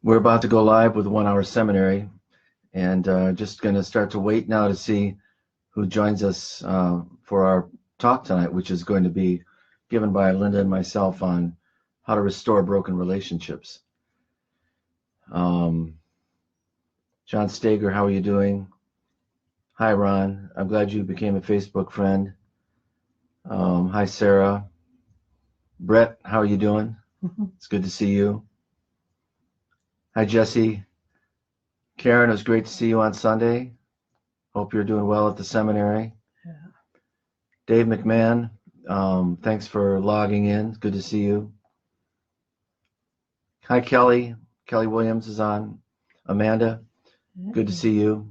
We're about to go live with 1 Hour Seminary, and just going to start to wait now to see who joins us for our talk tonight, which is going to be given by Linda and myself on how to restore broken relationships. John Stager, how are you doing? Hi, Ron. I'm glad you became a Facebook friend. Hi, Sarah. Brett, how are you doing? It's good to see you. Hi, Jesse. Karen, it was great to see you on Sunday. Hope you're doing well at the seminary. Yeah. Dave McMahon, thanks for logging in. It's good to see you. Hi, Kelly. Kelly Williams is on. Amanda, good to see you.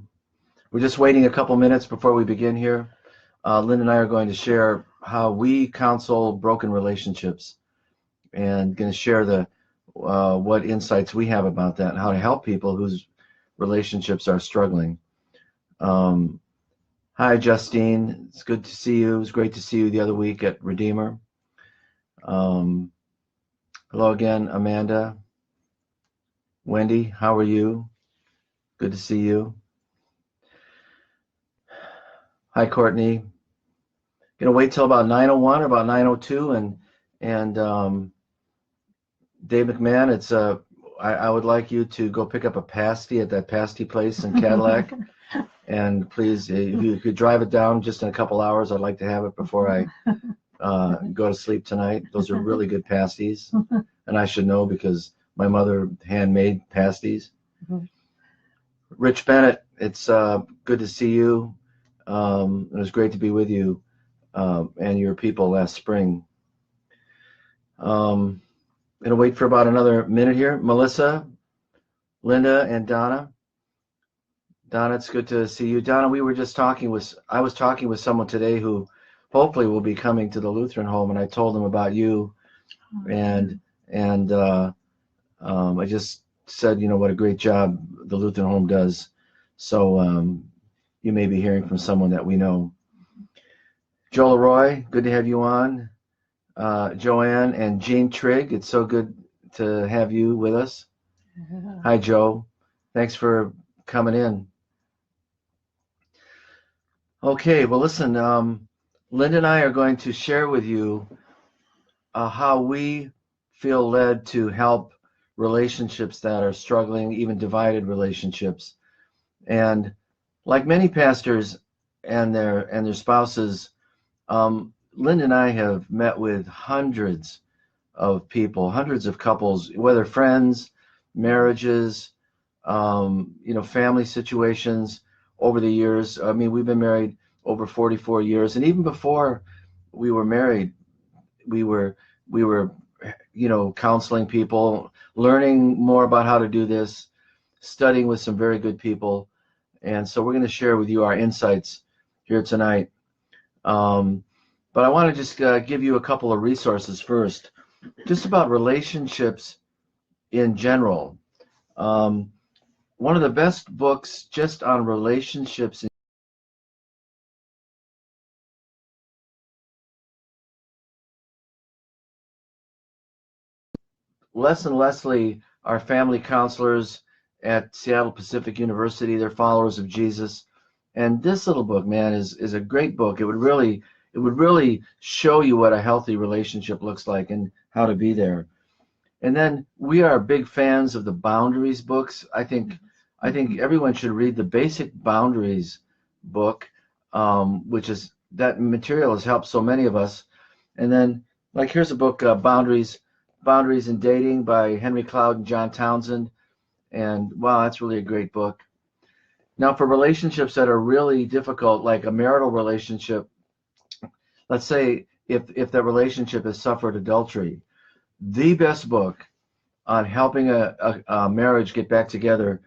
We're just waiting a couple minutes before we begin here. Lynn and I are going to share how we counsel broken relationships and going to share the what insights we have about that and how to help people whose relationships are struggling. Hi, Justine. It's good to see you. It was great to see you the other week at Redeemer. Hello again, Amanda. Wendy, how are you? Good to see you. Hi, Courtney. Gonna wait till about 9:01 or about 9:02, and Dave McMahon, it's I would like you to go pick up a pasty at that pasty place in Cadillac. And please, if you could drive it down just in a couple hours, I'd like to have it before I go to sleep tonight. Those are really good pasties, and I should know because my mother handmade pasties. Rich Bennett, it's good to see you. It was great to be with you and your people last spring. Gonna wait for about another minute here. Melissa, Linda, and Donna. Donna, it's good to see you. Donna, I was talking with someone today who hopefully will be coming to the Lutheran home, and I told them about you, and I just said, what a great job the Lutheran home does. So you may be hearing from someone that we know. Joe Leroy, good to have you on. Joanne and Jean Trigg, it's so good to have you with us. Hi, Joe. Thanks for coming in. Okay, well, listen, Linda and I are going to share with you how we feel led to help relationships that are struggling, even divided relationships. And like many pastors and their spouses, Linda and I have met with hundreds of people, hundreds of couples, whether friends, marriages, family situations over the years. I mean, we've been married over 44 years, and even before we were married, we were counseling people, learning more about how to do this, studying with some very good people. And so we're going to share with you our insights here tonight. But I want to just give you a couple of resources first, just about relationships in general. One of the best books just on relationships Les and Leslie are family counselors at Seattle Pacific University. They're followers of Jesus. And this little book, man, is a great book. It would really show you what a healthy relationship looks like and how to be there. And then we are big fans of the Boundaries books. I think everyone should read the Basic Boundaries book, which is that material has helped so many of us. And then, like, here's a book, Boundaries in Dating by Henry Cloud and John Townsend. And wow, that's really a great book. Now, for relationships that are really difficult, like a marital relationship, let's say if that relationship has suffered adultery, the best book on helping a marriage get back together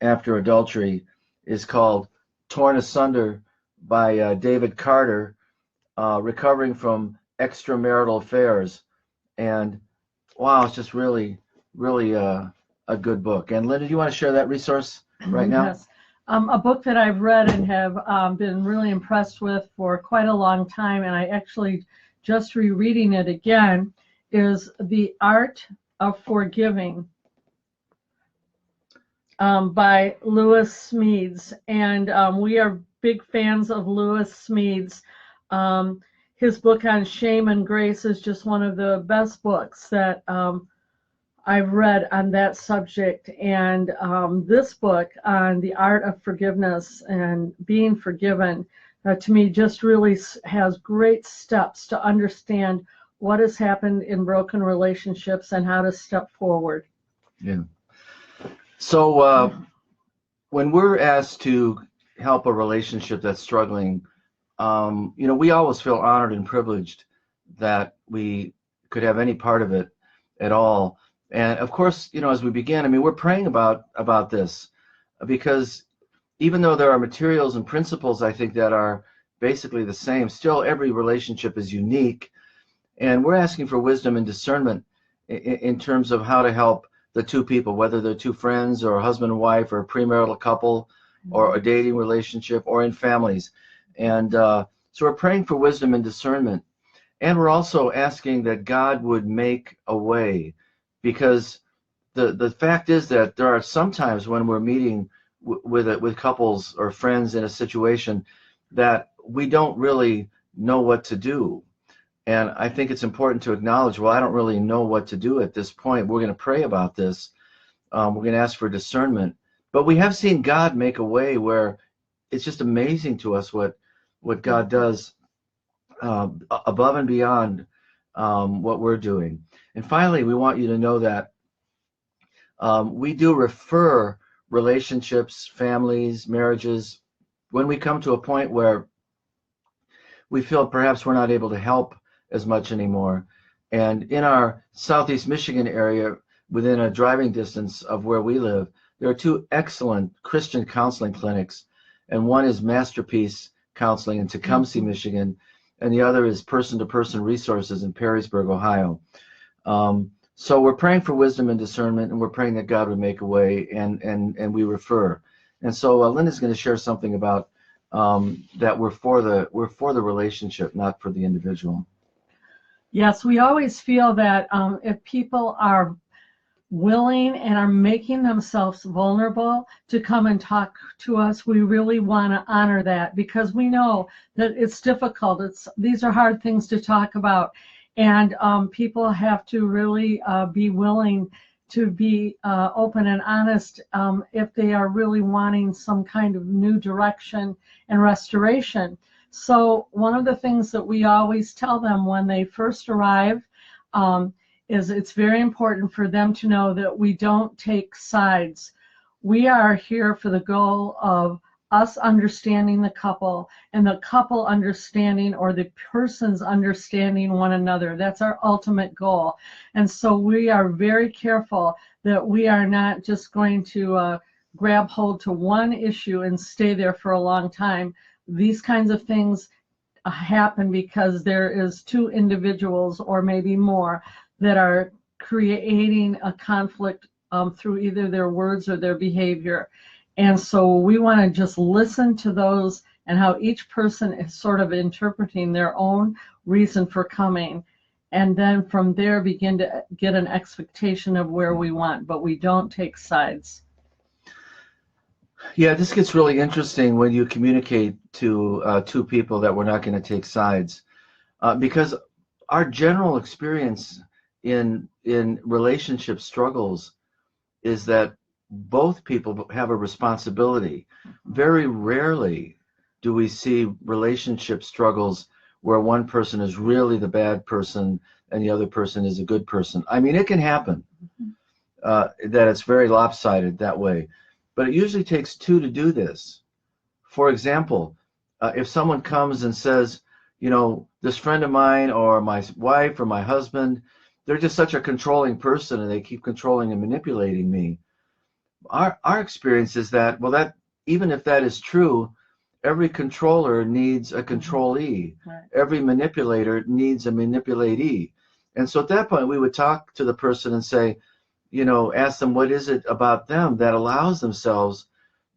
after adultery is called Torn Asunder by David Carter, Recovering from Extramarital Affairs. And wow, it's just really a good book. And Linda, do you want to share that resource right now? Yes. A book that I've read and have been really impressed with for quite a long time, and I actually just rereading it again, is The Art of Forgiving by Lewis Smedes, and we are big fans of Lewis Smedes. His book on shame and grace is just one of the best books that I've read on that subject. And this book on the art of forgiveness and being forgiven, to me, just really has great steps to understand what has happened in broken relationships and how to step forward. Yeah. So when we're asked to help a relationship that's struggling, we always feel honored and privileged that we could have any part of it at all. And of course, as we begin, we're praying about this, because even though there are materials and principles, I think, that are basically the same, still every relationship is unique. And we're asking for wisdom and discernment in terms of how to help the two people, whether they're two friends or a husband and wife or a premarital couple or a dating relationship or in families. And so we're praying for wisdom and discernment. And we're also asking that God would make a way, because the fact is that there are some times when we're meeting with couples or friends in a situation that we don't really know what to do. And I think it's important to acknowledge, well, I don't really know what to do at this point. We're going to pray about this. We're going to ask for discernment. But we have seen God make a way where it's just amazing to us what God does above and beyond what we're doing. And finally, we want you to know that we do refer relationships, families, marriages, when we come to a point where we feel perhaps we're not able to help as much anymore. And in our Southeast Michigan area, within a driving distance of where we live, there are two excellent Christian counseling clinics, and one is Masterpiece Counseling in Tecumseh, Michigan, and the other is Person-to-Person Resources in Perrysburg, Ohio. So we're praying for wisdom and discernment, and we're praying that God would make a way, and we refer. And so Linda's going to share something about that we're for the relationship, not for the individual. Yes, we always feel that if people are willing and are making themselves vulnerable to come and talk to us, we really want to honor that, because we know that it's difficult. These are hard things to talk about, and people have to really be willing to be open and honest if they are really wanting some kind of new direction and restoration. So one of the things that we always tell them when they first arrive is it's very important for them to know that we don't take sides. We are here for the goal of us understanding the couple and the couple understanding, or the persons understanding one another. That's our ultimate goal. And so we are very careful that we are not just going to grab hold to one issue and stay there for a long time. These kinds of things happen because there is two individuals or maybe more that are creating a conflict through either their words or their behavior. And so we want to just listen to those and how each person is sort of interpreting their own reason for coming. And then from there begin to get an expectation of where we want, but we don't take sides. Yeah, this gets really interesting when you communicate to two people that we're not going to take sides, because our general experience in relationship struggles is that both people have a responsibility. Very rarely do we see relationship struggles where one person is really the bad person and the other person is a good person. It can happen that it's very lopsided that way. But it usually takes two to do this. For example, if someone comes and says, this friend of mine or my wife or my husband, they're just such a controlling person and they keep controlling and manipulating me. Our experience is that, well, that even if that is true, every controller needs a controlee. Right. Every manipulator needs a manipulatee. And so at that point, we would talk to the person and say, ask them what is it about them that allows themselves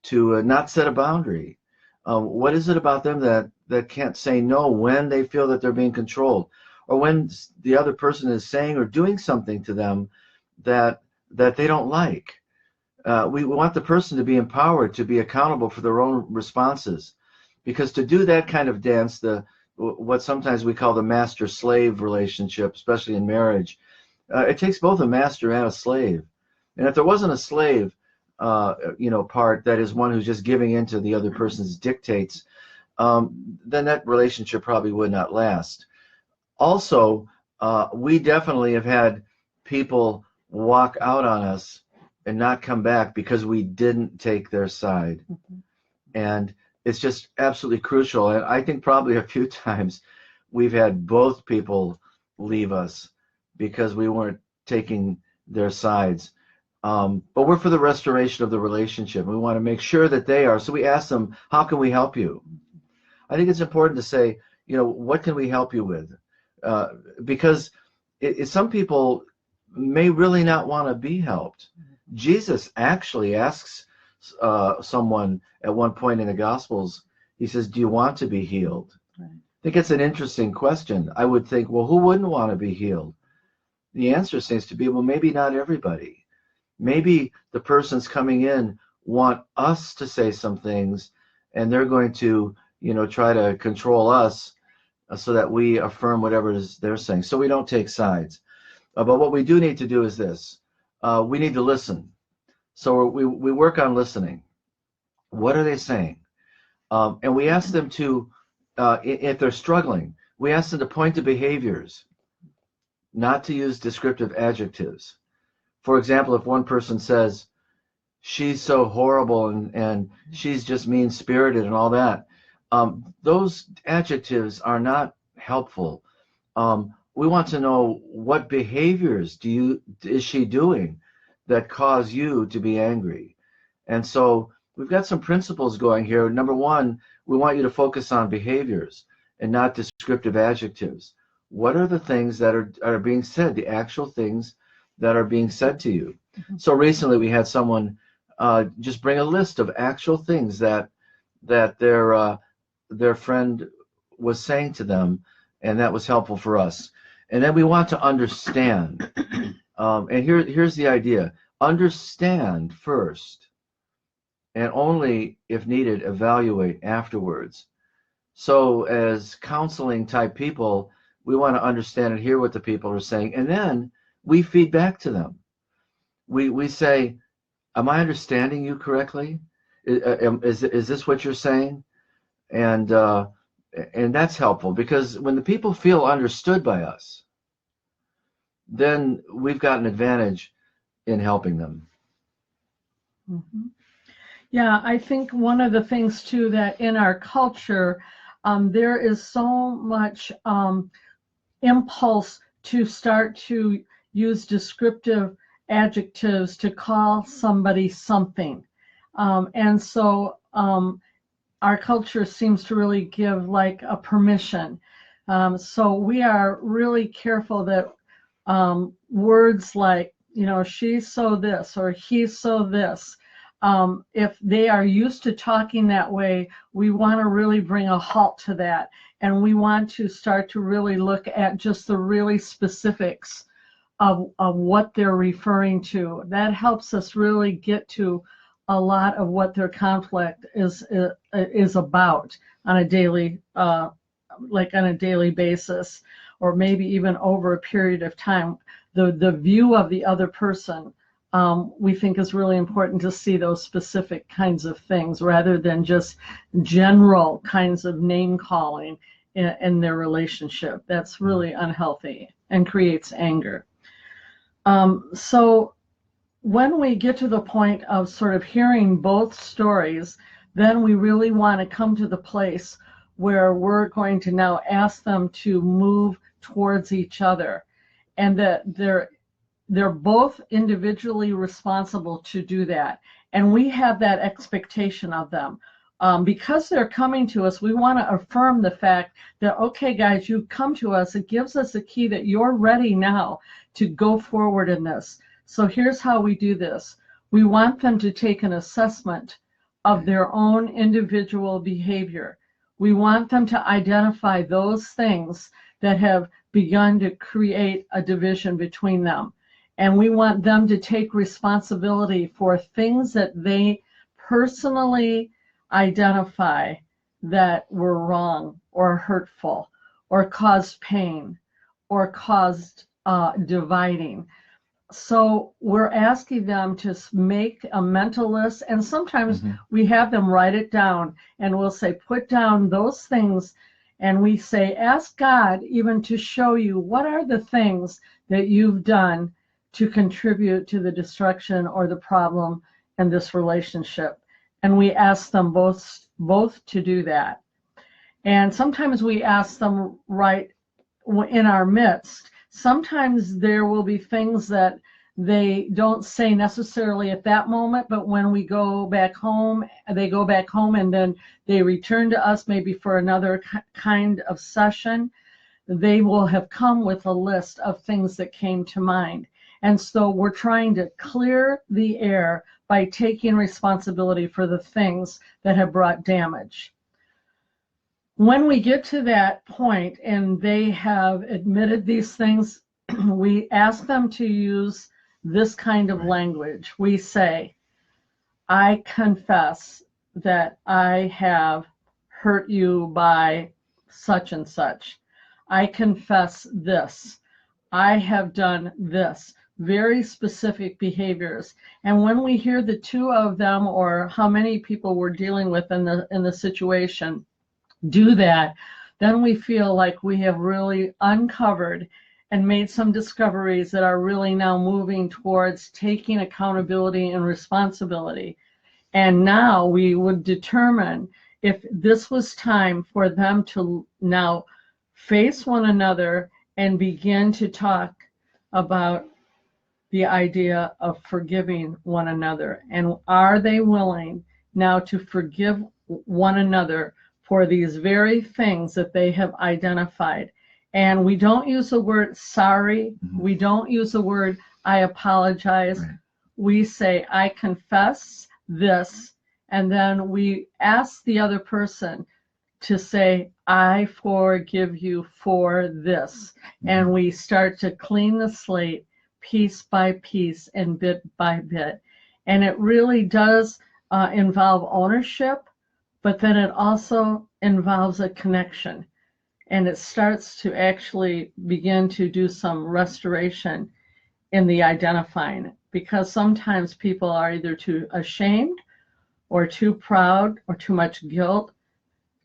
to not set a boundary. What is it about them that can't say no when they feel that they're being controlled, or when the other person is saying or doing something to them that they don't like. We want the person to be empowered to be accountable for their own responses, because to do that kind of dance, what sometimes we call the master-slave relationship, especially in marriage, it takes both a master and a slave. And if there wasn't a slave, part that is one who's just giving in to the other person's dictates, then that relationship probably would not last. Also, we definitely have had people walk out on us and not come back because we didn't take their side. Mhm. And it's just absolutely crucial. And I think probably a few times we've had both people leave us because we weren't taking their sides. But we're for the restoration of the relationship. We want to make sure that they are. So we ask them, how can we help you? I think it's important to say, what can we help you with? Because some people may really not want to be helped. Jesus actually asks someone at one point in the Gospels, he says, do you want to be healed? Right. I think it's an interesting question. I would think, well, who wouldn't want to be healed? The answer seems to be, well, maybe not everybody. Maybe the persons coming in want us to say some things, and they're going to, try to control us so that we affirm whatever it is they're saying. So we don't take sides. But what we do need to do is this. We need to listen. So we work on listening. What are they saying? And we ask them to, if they're struggling, we ask them to point to behaviors, not to use descriptive adjectives. For example, if one person says, she's so horrible and she's just mean-spirited and all that, those adjectives are not helpful. We want to know, what behaviors is she doing that cause you to be angry? And so we've got some principles going here. Number one, we want you to focus on behaviors and not descriptive adjectives. What are the things that are being said, the actual things that are being said to you? Mm-hmm. So recently we had someone just bring a list of actual things that their friend was saying to them, and that was helpful for us. And then we want to understand. And here's the idea. Understand first, and only, if needed, evaluate afterwards. So as counseling type people, we want to understand and hear what the people are saying, and then we feed back to them. We say, am I understanding you correctly? Is this what you're saying? And that's helpful, because when the people feel understood by us, then we've got an advantage in helping them. Mm-hmm. Yeah, I think one of the things too, that in our culture, there is so much impulse to start to use descriptive adjectives to call somebody something. And so our culture seems to really give like a permission. So we are really careful that words like, she's so this or he's so this, if they are used to talking that way, we want to really bring a halt to that. And we want to start to really look at just the really specifics of what they're referring to. That helps us really get to a lot of what their conflict is about on a daily, basis, or maybe even over a period of time. The view of the other person, we think is really important to see those specific kinds of things rather than just general kinds of name calling in their relationship. That's really unhealthy and creates anger. So when we get to the point of sort of hearing both stories, then we really want to come to the place where we're going to now ask them to move towards each other, and that they're both individually responsible to do that. And we have that expectation of them. Because they're coming to us, we want to affirm the fact that, okay, guys, you've come to us. It gives us a key that you're ready now to go forward in this. So here's how we do this. We want them to take an assessment of their own individual behavior. We want them to identify those things that have begun to create a division between them. And we want them to take responsibility for things that they personally identify that were wrong or hurtful or caused pain or caused dividing. So we're asking them to make a mental list, and sometimes we have them write it down, and we'll say, put down those things, and we say, ask God even to show you what are the things that you've done to contribute to the destruction or the problem in this relationship. And we ask them both to do that. And sometimes we ask them right in our midst. Sometimes there will be things that they don't say necessarily at that moment, but when we go back home, they go back home and then they return to us maybe for another kind of session. They will have come with a list of things that came to mind. And so we're trying to clear the air by taking responsibility for the things that have brought damage. When we get to that point and they have admitted these things, we ask them to use this kind of language. We say, I confess that I have hurt you by such and such. I confess this. I have done this. Very specific behaviors. And when we hear the two of them or how many people we're dealing with in the situation do that, then we feel like we have really uncovered and made some discoveries that are really now moving towards taking accountability and responsibility. And now we would determine if this was time for them to now face one another and begin to talk about the idea of forgiving one another. And are they willing now to forgive one another for these very things that they have identified? And we don't use the word sorry. We don't use the word I apologize. We say I confess this, and then we ask the other person to say I forgive you for this. And we start to clean the slate piece by piece and bit by bit. And it really does involve ownership, but then it also involves a connection. And it starts to actually begin to do some restoration in the identifying, because sometimes people are either too ashamed or too proud or too much guilt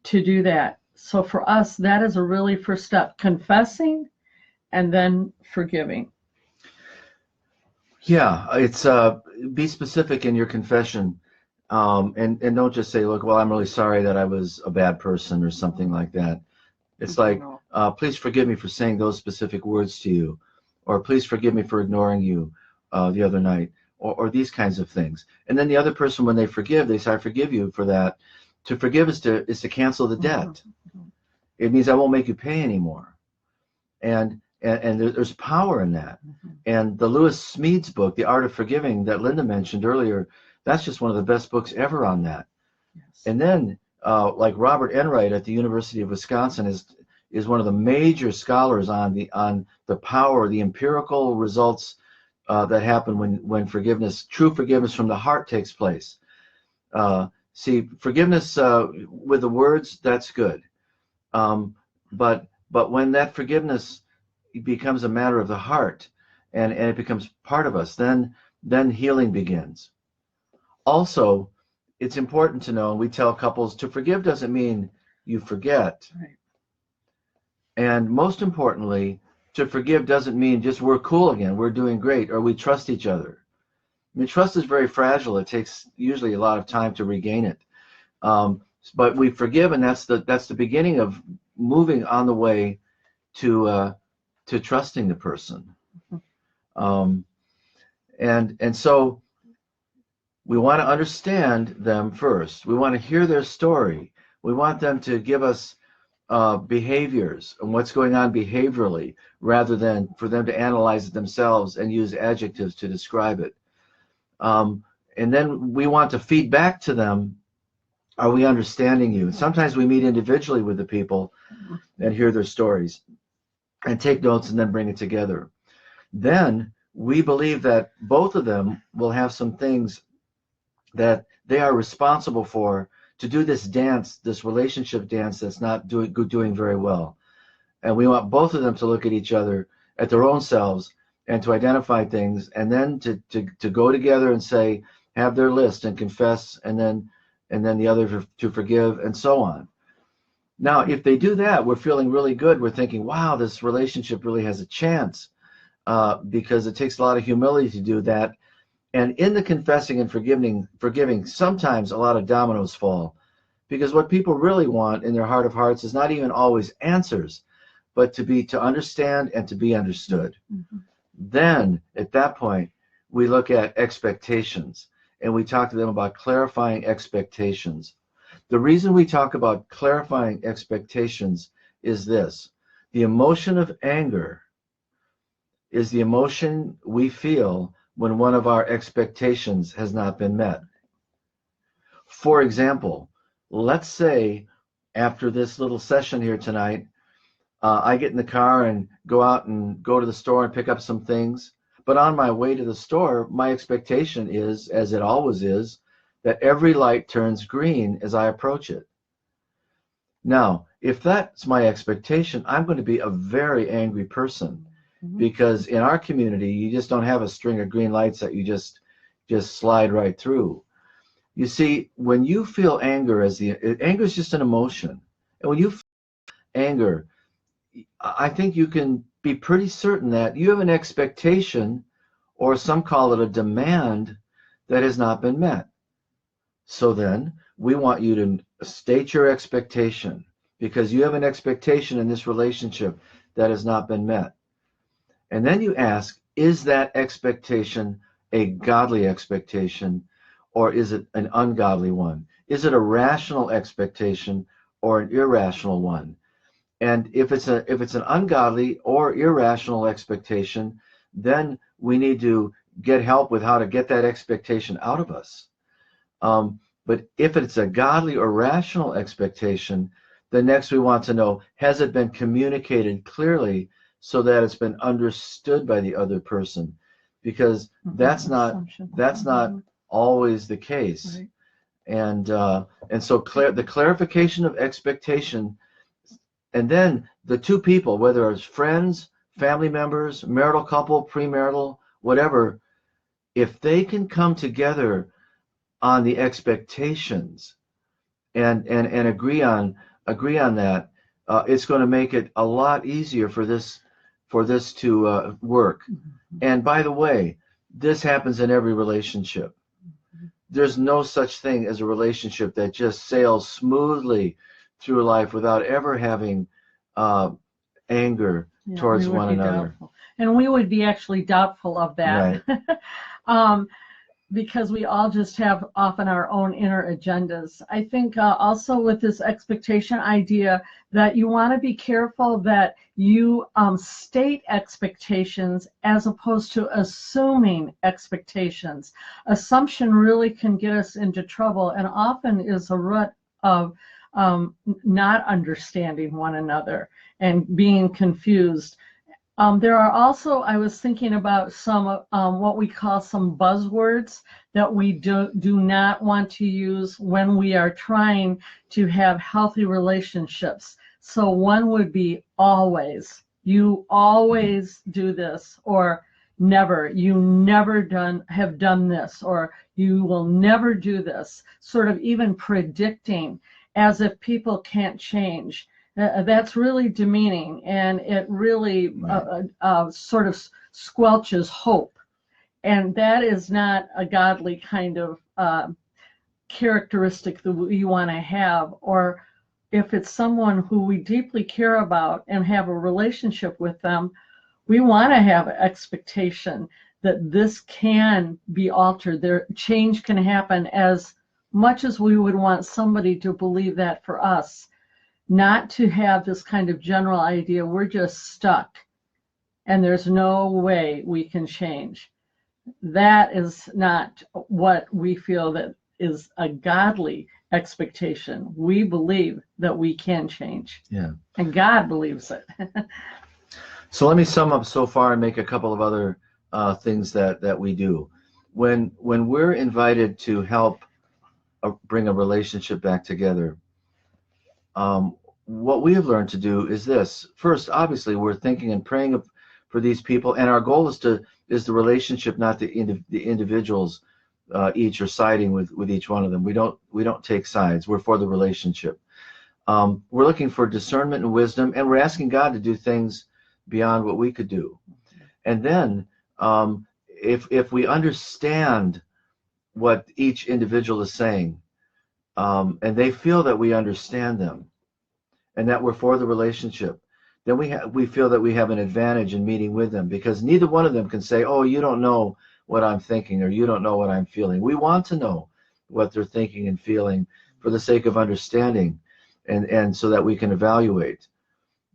to do that. So for us, that is a really first step, confessing and then forgiving. Yeah, it's be specific in your confession, and don't just say, look, well, I'm really sorry that I was a bad person or something like that. It's like, please forgive me for saying those specific words to you, or please forgive me for ignoring you the other night, or these kinds of things. And then the other person, when they forgive, they say, I forgive you for that. To forgive is to cancel the debt. It means I won't make you pay anymore. And there's power in that. And the Lewis Smedes book, The Art of Forgiving, that Linda mentioned earlier, that's just one of the best books ever on that. Yes. And then like Robert Enright at the University of Wisconsin is one of the major scholars on the power, the empirical results that happen when forgiveness, true forgiveness from the heart takes place. See, forgiveness with the words, that's good. But when that forgiveness becomes a matter of the heart and it becomes part of us, then healing begins. Also, it's important to know, and we tell couples, to forgive doesn't mean you forget. Right. And most importantly, to forgive doesn't mean just we're cool again, we're doing great, or we trust each other. I mean, trust is very fragile. It takes usually a lot of time to regain it. But we forgive, and that's the beginning of moving on the way to trusting the person. And so we want to understand them first. We want to hear their story. We want them to give us behaviors and what's going on behaviorally, rather than for them to analyze it themselves and use adjectives to describe it. And then we want to feed back to them, are we understanding you? Sometimes we meet individually with the people and hear their stories and take notes and then bring it together. Then we believe that both of them will have some things that they are responsible for to do this dance, this relationship dance that's not doing very well. And we want both of them to look at each other, at their own selves, and to identify things, and then to go together and say, have their list and confess, and then the other to forgive, and so on. Now, if they do that, we're feeling really good. We're thinking, wow, this relationship really has a chance, because it takes a lot of humility to do that. And in the confessing and forgiving, sometimes a lot of dominoes fall, because what people really want in their heart of hearts is not even always answers, but to understand and to be understood. Mm-hmm. Then, at that point, we look at expectations, and we talk to them about clarifying expectations. The reason we talk about clarifying expectations is this: the emotion of anger is the emotion we feel when one of our expectations has not been met. For example, let's say after this little session here tonight, I get in the car and go out and go to the store and pick up some things. But on my way to the store, my expectation is, as it always is, that every light turns green as I approach it. Now, if that's my expectation, I'm going to be a very angry person, because in our community, you just don't have a string of green lights that you just slide right through. You see, when you feel anger, anger is just an emotion. And when you feel anger, I think you can be pretty certain that you have an expectation, or some call it a demand, that has not been met. So then we want you to state your expectation, because you have an expectation in this relationship that has not been met. And then you ask, is that expectation a godly expectation, or is it an ungodly one? Is it a rational expectation or an irrational one? And if it's an ungodly or irrational expectation, then we need to get help with how to get that expectation out of us. But if it's a godly or rational expectation, then next we want to know, has it been communicated clearly so that it's been understood by the other person? Because that's not always the case. Right. And so the clarification of expectation. And then the two people, whether it's friends, family members, marital couple, premarital, whatever, if they can come together on the expectations and agree on that, it's going to make it a lot easier for this to work. Mm-hmm. And by the way, this happens in every relationship. Mm-hmm. There's no such thing as a relationship that just sails smoothly through life without ever having anger towards one another. Doubtful. And we would be actually doubtful of that. Right. Because we all just have often our own inner agendas. I think also with this expectation idea, that you want to be careful that you state expectations as opposed to assuming expectations. Assumption really can get us into trouble, and often is a root of not understanding one another and being confused. There are also, I was thinking about some what we call some buzzwords that we do not want to use when we are trying to have healthy relationships. So one would be always. You always do this, or never. You never have done this, or you will never do this. Sort of even predicting, as if people can't change. That's really demeaning, and it really sort of squelches hope. And that is not a godly kind of characteristic that we want to have. Or if it's someone who we deeply care about and have a relationship with them, we want to have an expectation that this can be altered. Change can happen, as much as we would want somebody to believe that for us. Not to have this kind of general idea, we're just stuck and there's no way we can change. That is not what we feel that is a godly expectation. We believe that we can change. Yeah. And God believes it. So let me sum up so far and make a couple of other things that we do. When we're invited to help bring a relationship back together, what we have learned to do is this. First, obviously, we're thinking and praying for these people, and our goal is the relationship, not the individuals each are siding with each one of them. We don't take sides. We're for the relationship. We're looking for discernment and wisdom, and we're asking God to do things beyond what we could do. And then, if we understand what each individual is saying, and they feel that we understand them, and that we're for the relationship, then we feel that we have an advantage in meeting with them, because neither one of them can say, "Oh, you don't know what I'm thinking," or "You don't know what I'm feeling." We want to know what they're thinking and feeling for the sake of understanding, and so that we can evaluate.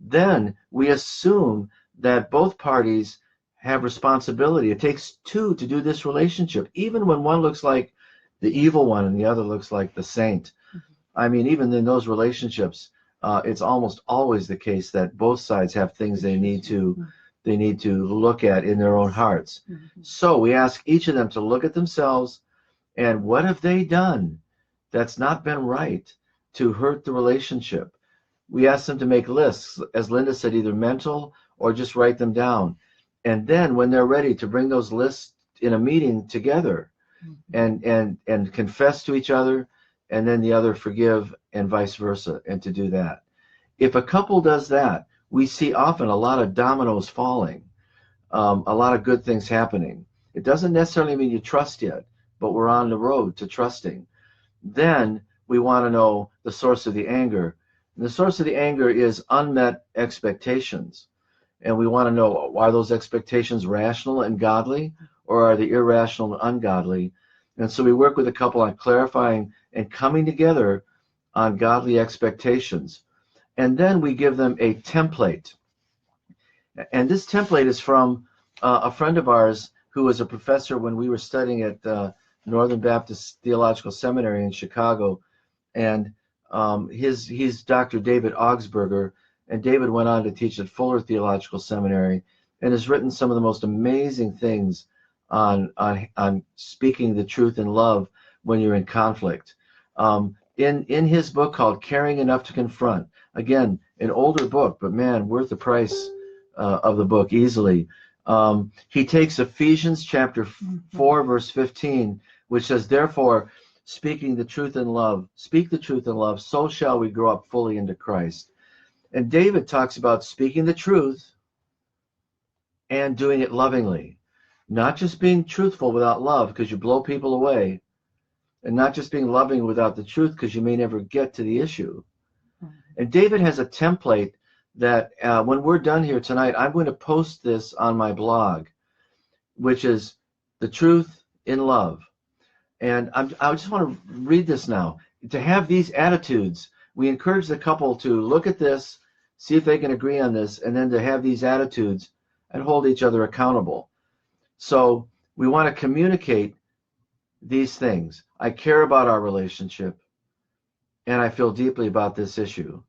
Then we assume that both parties have responsibility. It takes two to do this relationship, even when one looks like the evil one and the other looks like the saint. I mean, even in those relationships, it's almost always the case that both sides have things they need to look at in their own hearts. So we ask each of them to look at themselves, and what have they done that's not been right to hurt the relationship? We ask them to make lists, as Linda said, either mental or just write them down. And then when they're ready, to bring those lists in a meeting together and confess to each other, and then the other forgive, and vice versa, and to do that. If a couple does that, we see often a lot of dominoes falling, a lot of good things happening. It doesn't necessarily mean you trust yet, but we're on the road to trusting. Then we want to know the source of the anger. And the source of the anger is unmet expectations. And we want to know, are those expectations rational and godly, or are they irrational and ungodly? And so we work with a couple on clarifying and coming together on godly expectations. And then we give them a template. And this template is from a friend of ours who was a professor when we were studying at Northern Baptist Theological Seminary in Chicago. And he's Dr. David Augsburger. And David went on to teach at Fuller Theological Seminary and has written some of the most amazing things on speaking the truth in love when you're in conflict. In his book called Caring Enough to Confront, again, an older book, but man, worth the price of the book easily. He takes Ephesians chapter 4, verse 15, which says, "Therefore, speaking the truth in love, speak the truth in love, so shall we grow up fully into Christ." And David talks about speaking the truth and doing it lovingly. Not just being truthful without love, because you blow people away, and not just being loving without the truth, because you may never get to the issue. And David has a template that when we're done here tonight, I'm going to post this on my blog, which is The Truth in Love. And I just want to read this now. To have these attitudes, we encourage the couple to look at this, see if they can agree on this, and then to have these attitudes and hold each other accountable. So we want to communicate these things. I care about our relationship, and I feel deeply about this issue.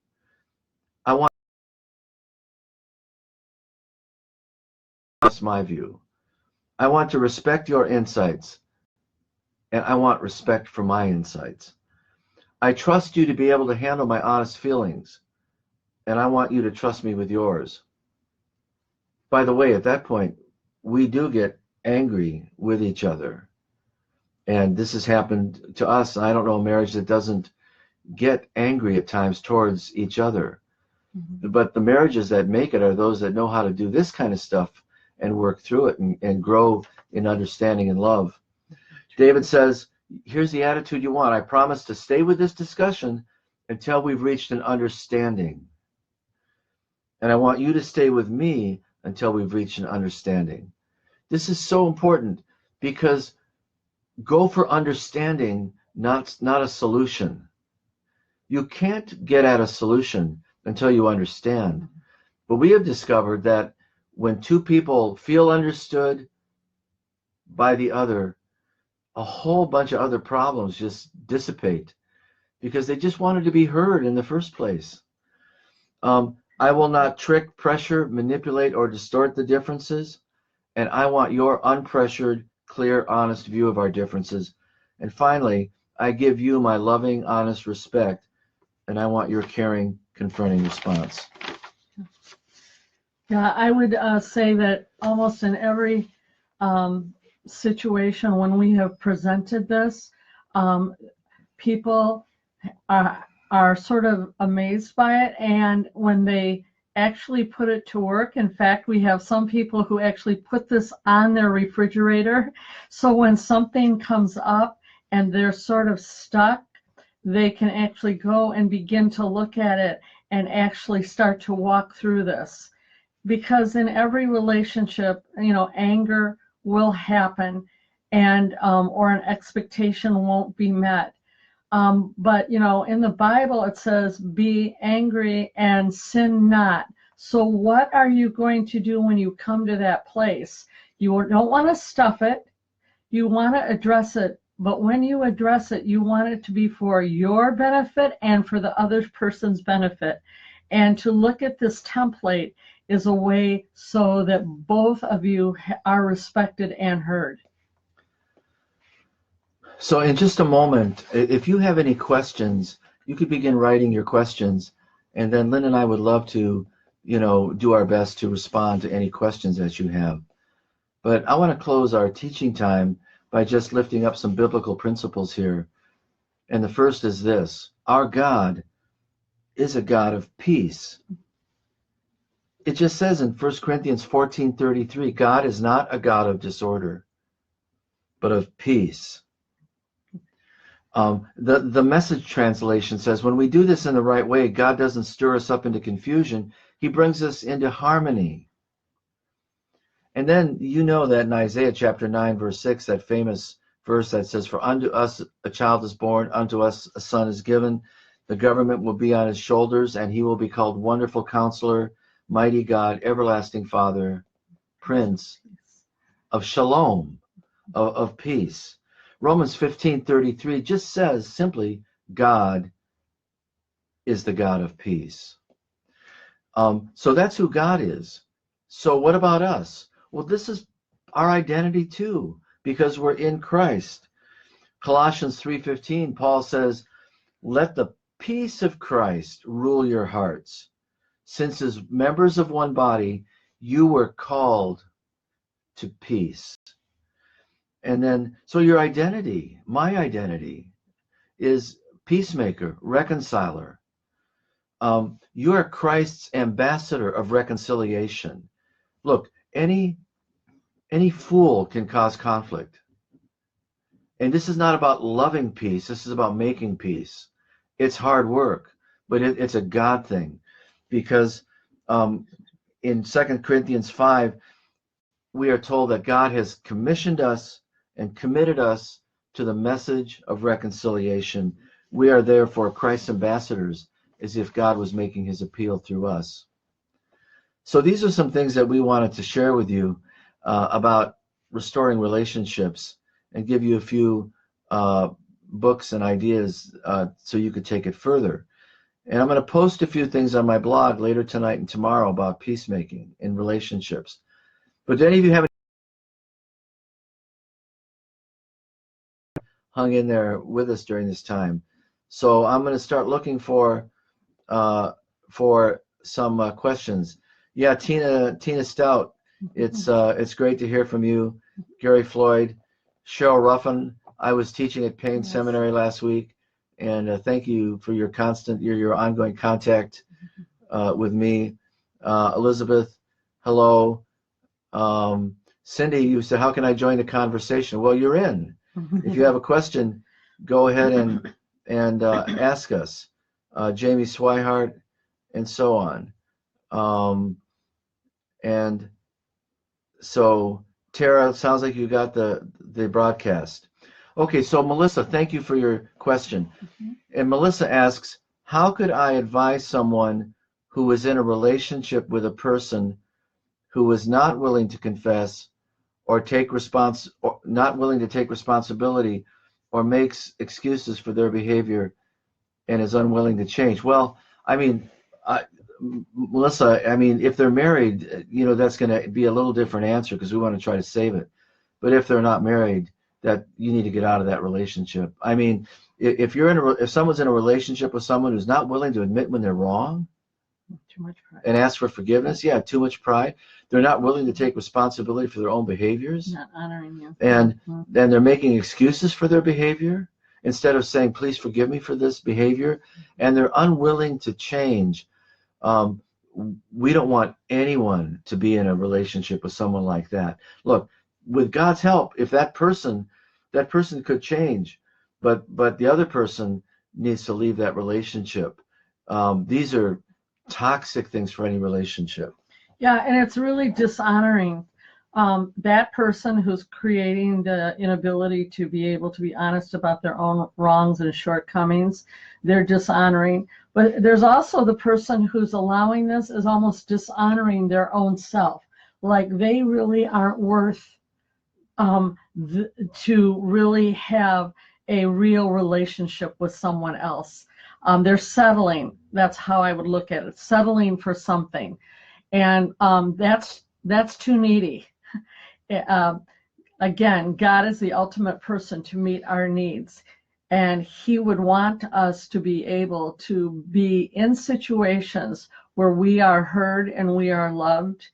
I want that's my view. I want to respect your insights, and I want respect for my insights. I trust you to be able to handle my honest feelings, and I want you to trust me with yours. By the way, at that point, we do get angry with each other. And this has happened to us. I don't know a marriage that doesn't get angry at times towards each other. But the marriages that make it are those that know how to do this kind of stuff and work through it and grow in understanding and love. David says, here's the attitude you want. I promise to stay with this discussion until we've reached an understanding. And I want you to stay with me until we've reached an understanding. This is so important, because go for understanding, not a solution. You can't get at a solution until you understand. But we have discovered that when two people feel understood by the other, a whole bunch of other problems just dissipate, because they just wanted to be heard in the first place. I will not trick, pressure, manipulate, or distort the differences. And I want your unpressured, clear, honest view of our differences. And finally, I give you my loving, honest respect, and I want your caring, confronting response. Yeah, I would say that almost in every situation when we have presented this, people are sort of amazed by it, and when they actually put it to work, in fact, we have some people who actually put this on their refrigerator, so when something comes up and they're sort of stuck, they can actually go and begin to look at it and actually start to walk through this. Because in every relationship, anger will happen, and or an expectation won't be met. But in the Bible it says, "Be angry and sin not." So what are you going to do when you come to that place? You don't want to stuff it. You want to address it. But when you address it, you want it to be for your benefit and for the other person's benefit. And to look at this template is a way so that both of you are respected and heard. So in just a moment, if you have any questions, you could begin writing your questions, and then Lynn and I would love to, do our best to respond to any questions that you have. But I want to close our teaching time by just lifting up some biblical principles here. And the first is this: our God is a God of peace. It just says in 1 Corinthians 14:33, God is not a God of disorder, but of peace. The Message translation says, when we do this in the right way, God doesn't stir us up into confusion. He brings us into harmony. And then that in Isaiah chapter 9, verse 6, that famous verse that says, for unto us a child is born, unto us a son is given. The government will be on his shoulders, and he will be called Wonderful Counselor, Mighty God, Everlasting Father, Prince of Shalom, of peace. Romans 15:33 just says simply, God is the God of peace. So that's who God is. So what about us? Well, this is our identity too, because we're in Christ. Colossians 3:15, Paul says, let the peace of Christ rule your hearts. Since as members of one body, you were called to peace. And then, so your identity, my identity, is peacemaker, reconciler. You are Christ's ambassador of reconciliation. Look, any fool can cause conflict. And this is not about loving peace. This is about making peace. It's hard work, but it's a God thing. Because in 2 Corinthians 5, we are told that God has commissioned us and committed us to the message of reconciliation. We are therefore Christ's ambassadors, as if God was making his appeal through us. So these are some things that we wanted to share with you about restoring relationships, and give you a few books and ideas so you could take it further. And I'm going to post a few things on my blog later tonight and tomorrow about peacemaking in relationships. But do any of you have hung in there with us during this time? So I'm going to start looking for some questions. Yeah, Tina Stout, it's great to hear from you. Gary Floyd, Cheryl Ruffin, I was teaching at Payne Seminary last week, and thank you for your ongoing contact with me. Elizabeth, hello. Cindy, you said, how can I join the conversation? Well, you're in. If you have a question, go ahead and ask us. Jamie Swihart, and so on. And so, Tara, it sounds like you got the broadcast. Okay, so Melissa, thank you for your question. And Melissa asks, how could I advise someone who is in a relationship with a person who is not willing to confess or not willing to take responsibility, or makes excuses for their behavior and is unwilling to change? Well, I mean, Melissa, I mean, if they're married, that's going to be a little different answer because we want to try to save it. But if they're not married, that you need to get out of that relationship. I mean, if someone's in a relationship with someone who's not willing to admit when they're wrong Too much pride. and ask for forgiveness, yeah, too much pride. They're not willing to take responsibility for their own behaviors, Not honoring you. and Mm-hmm. then they're making excuses for their behavior instead of saying, please forgive me for this behavior, and they're unwilling to change. We don't want anyone to be in a relationship with someone like that. Look, with God's help, if that person could change, but the other person needs to leave that relationship. These are toxic things for any relationship. Yeah, and it's really dishonoring. That person who's creating the inability to be able to be honest about their own wrongs and shortcomings, they're dishonoring. But there's also the person who's allowing this is almost dishonoring their own self. Like they really aren't worth to really have a real relationship with someone else. They're settling. That's how I would look at it. Settling for something. And that's too needy. Again, God is the ultimate person to meet our needs, and He would want us to be able to be in situations where we are heard and we are loved,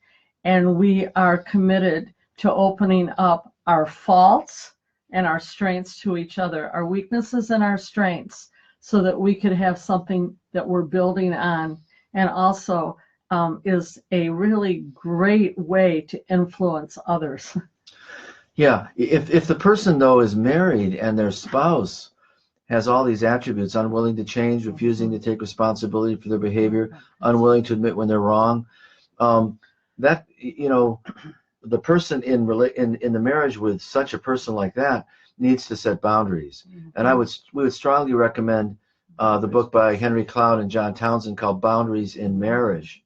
and we are committed to opening up our faults and our strengths to each other, our weaknesses and our strengths, so that we could have something that we're building on, and also is a really great way to influence others. Yeah, if the person though is married and their spouse has all these attributes, unwilling to change, refusing to take responsibility for their behavior, unwilling to admit when they're wrong, that the person in the marriage with such a person like that needs to set boundaries. And we would strongly recommend the book by Henry Cloud and John Townsend called Boundaries in Marriage,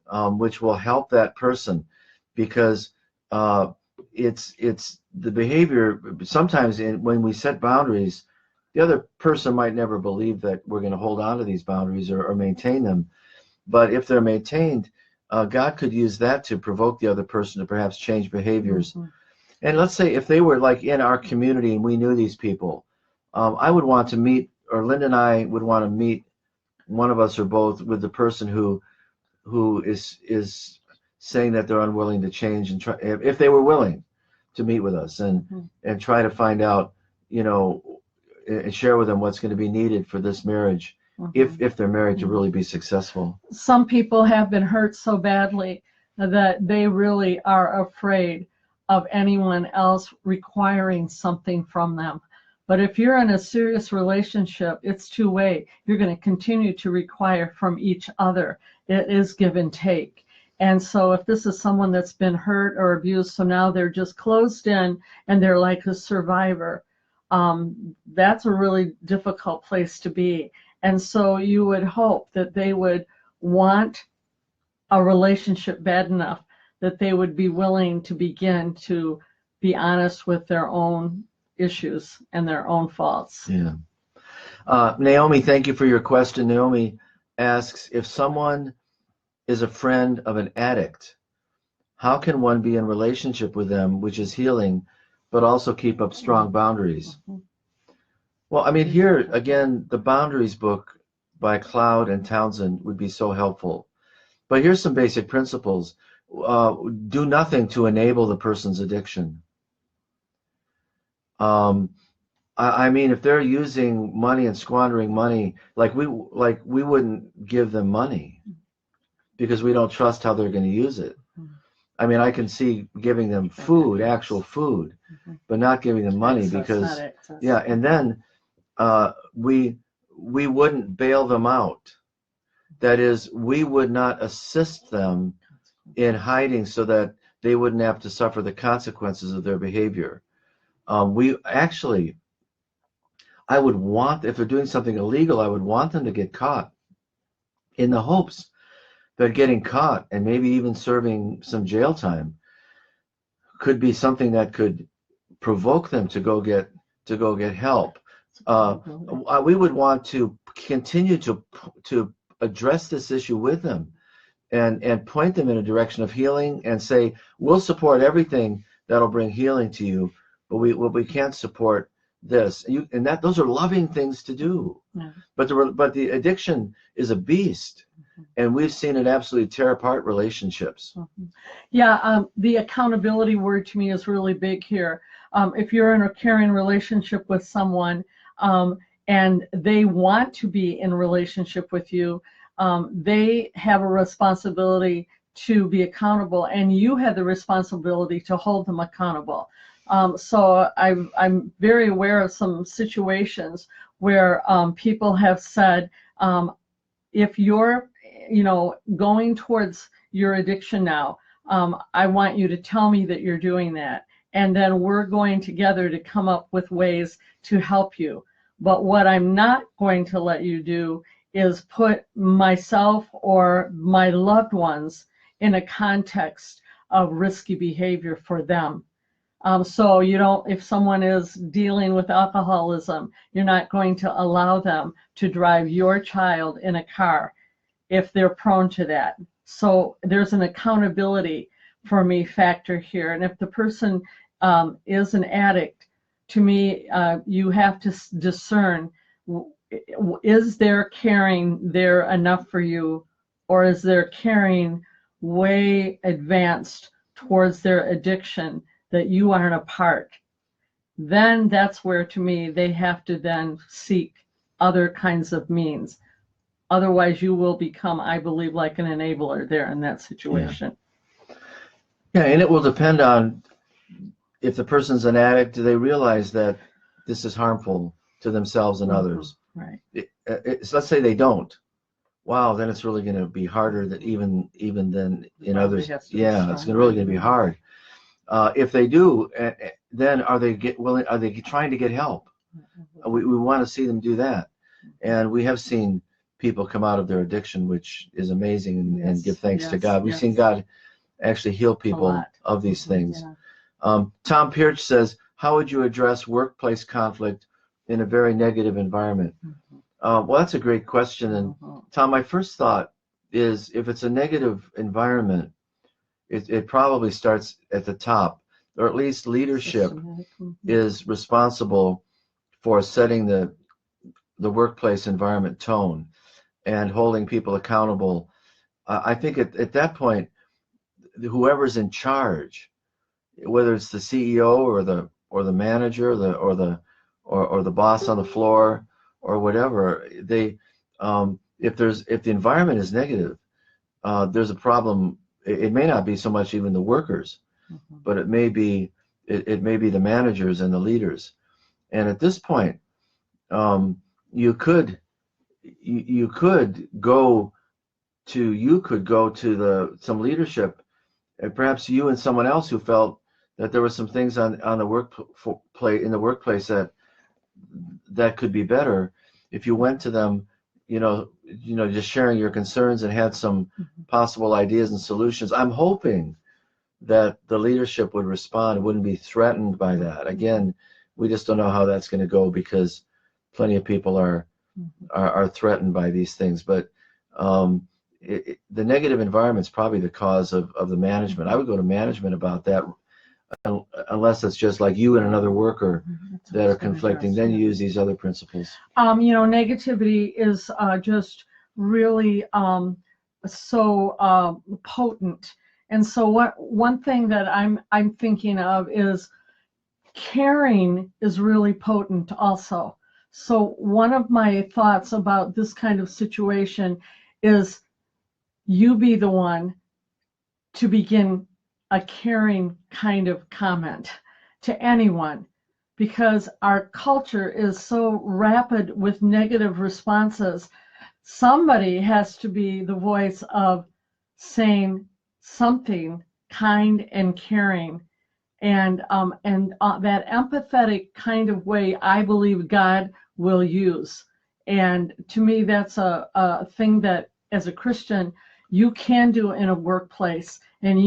which will help that person, because it's the behavior. Sometimes when we set boundaries, the other person might never believe that we're going to hold on to these boundaries or maintain them. But if they're maintained, God could use that to provoke the other person to perhaps change behaviors. And let's say if they were like in our community and we knew these people, I would want to meet, or Linda and I would want to meet, one of us or both, with the person who is saying that they're unwilling to change, and try, if they were willing to meet with us and try to find out, and share with them what's going to be needed for this marriage, if they're married, to really be successful. Some people have been hurt so badly that they really are afraid of anyone else requiring something from them. But if you're in a serious relationship, it's two-way. You're going to continue to require from each other. It is give and take. And so if this is someone that's been hurt or abused, so now they're just closed in and they're like a survivor, that's a really difficult place to be. And so you would hope that they would want a relationship bad enough that they would be willing to begin to be honest with their own issues and their own faults. Yeah. Naomi, thank you for your question. Naomi asks, if someone is a friend of an addict, how can one be in relationship with them, which is healing, but also keep up strong boundaries? Well, I mean, here again, the Boundaries book by Cloud and Townsend would be so helpful. But here's some basic principles. Do nothing to enable the person's addiction. I mean, if they're using money and squandering money, like we wouldn't give them money because we don't trust how they're going to use it. I mean, I can see giving them food, actual food, but not giving them money because, yeah, and then we wouldn't bail them out. That is, we would not assist them in hiding so that they wouldn't have to suffer the consequences of their behavior. I would want, if they're doing something illegal, I would want them to get caught, in the hopes that getting caught and maybe even serving some jail time could be something that could provoke them to go get help. We would want to continue to address this issue with them. and point them in a direction of healing and say, we'll support everything that'll bring healing to you, but we can't support this. And those are loving things to do. Yeah. But the addiction is a beast, and we've seen it absolutely tear apart relationships. Yeah, the accountability word to me is really big here. If you're in a caring relationship with someone, and they want to be in relationship with you, they have a responsibility to be accountable, and you have the responsibility to hold them accountable. So I'm very aware of some situations where people have said, if you're, going towards your addiction now, I want you to tell me that you're doing that, and then we're going together to come up with ways to help you. But what I'm not going to let you do is put myself or my loved ones in a context of risky behavior for them. So if someone is dealing with alcoholism, you're not going to allow them to drive your child in a car if they're prone to that. So there's an accountability for me factor here. And if the person is an addict, to me, you have to discern, is their caring there enough for you, or is their caring way advanced towards their addiction that you aren't a part? Then that's where, to me, they have to then seek other kinds of means. Otherwise, you will become, I believe, like an enabler there in that situation. Yeah, and it will depend on if the person's an addict, do they realize that this is harmful to themselves and others? Right. So let's say they don't. Wow, then it's really going to be harder than even than in others. Yeah, it's really going to be hard. If they do, then are they trying to get help? We want to see them do that, and we have seen people come out of their addiction, which is amazing, and give thanks to God. We've seen God actually heal people of these things. Yeah. Tom Pierce says, how would you address workplace conflict in a very negative environment? Well, that's a great question. And Tom, my first thought is, if it's a negative environment, it probably starts at the top, or at least leadership is responsible for setting the workplace environment tone and holding people accountable. I think at that point, whoever's in charge, whether it's the CEO or the manager or the boss on the floor or whatever, if the environment is negative, there's a problem. It may not be so much even the workers, but it may be the managers and the leaders. And at this point, you could go to some leadership, and perhaps you and someone else who felt that there were some things in the workplace that could be better. If you went to them, just sharing your concerns and had some possible ideas and solutions, I'm hoping that the leadership would respond, wouldn't be threatened by that. Again, we just don't know how that's going to go, because plenty of people are threatened by these things. But the negative environment is probably the cause of the management. I would go to management about that, unless it's just like you and another worker that are conflicting. Then you use these other principles. Negativity is just really so potent. And so one thing that I'm thinking of is caring is really potent also. So one of my thoughts about this kind of situation is, you be the one to begin a caring kind of comment to anyone, because our culture is so rapid with negative responses. Somebody has to be the voice of saying something kind and caring, and that empathetic kind of way, I believe God will use. And to me, that's a thing that, as a Christian, you can do in a workplace, and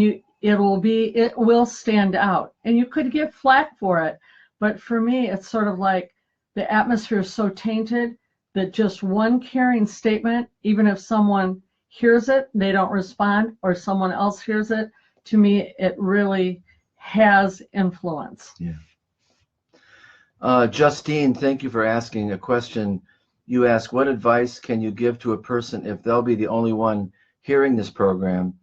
it will stand out. And you could get flack for it, but for me, it's sort of like the atmosphere is so tainted that just one caring statement, even if someone hears it, they don't respond, or someone else hears it, to me, it really has influence. Yeah. Justine, thank you for asking a question. You ask, what advice can you give to a person if they'll be the only one hearing this program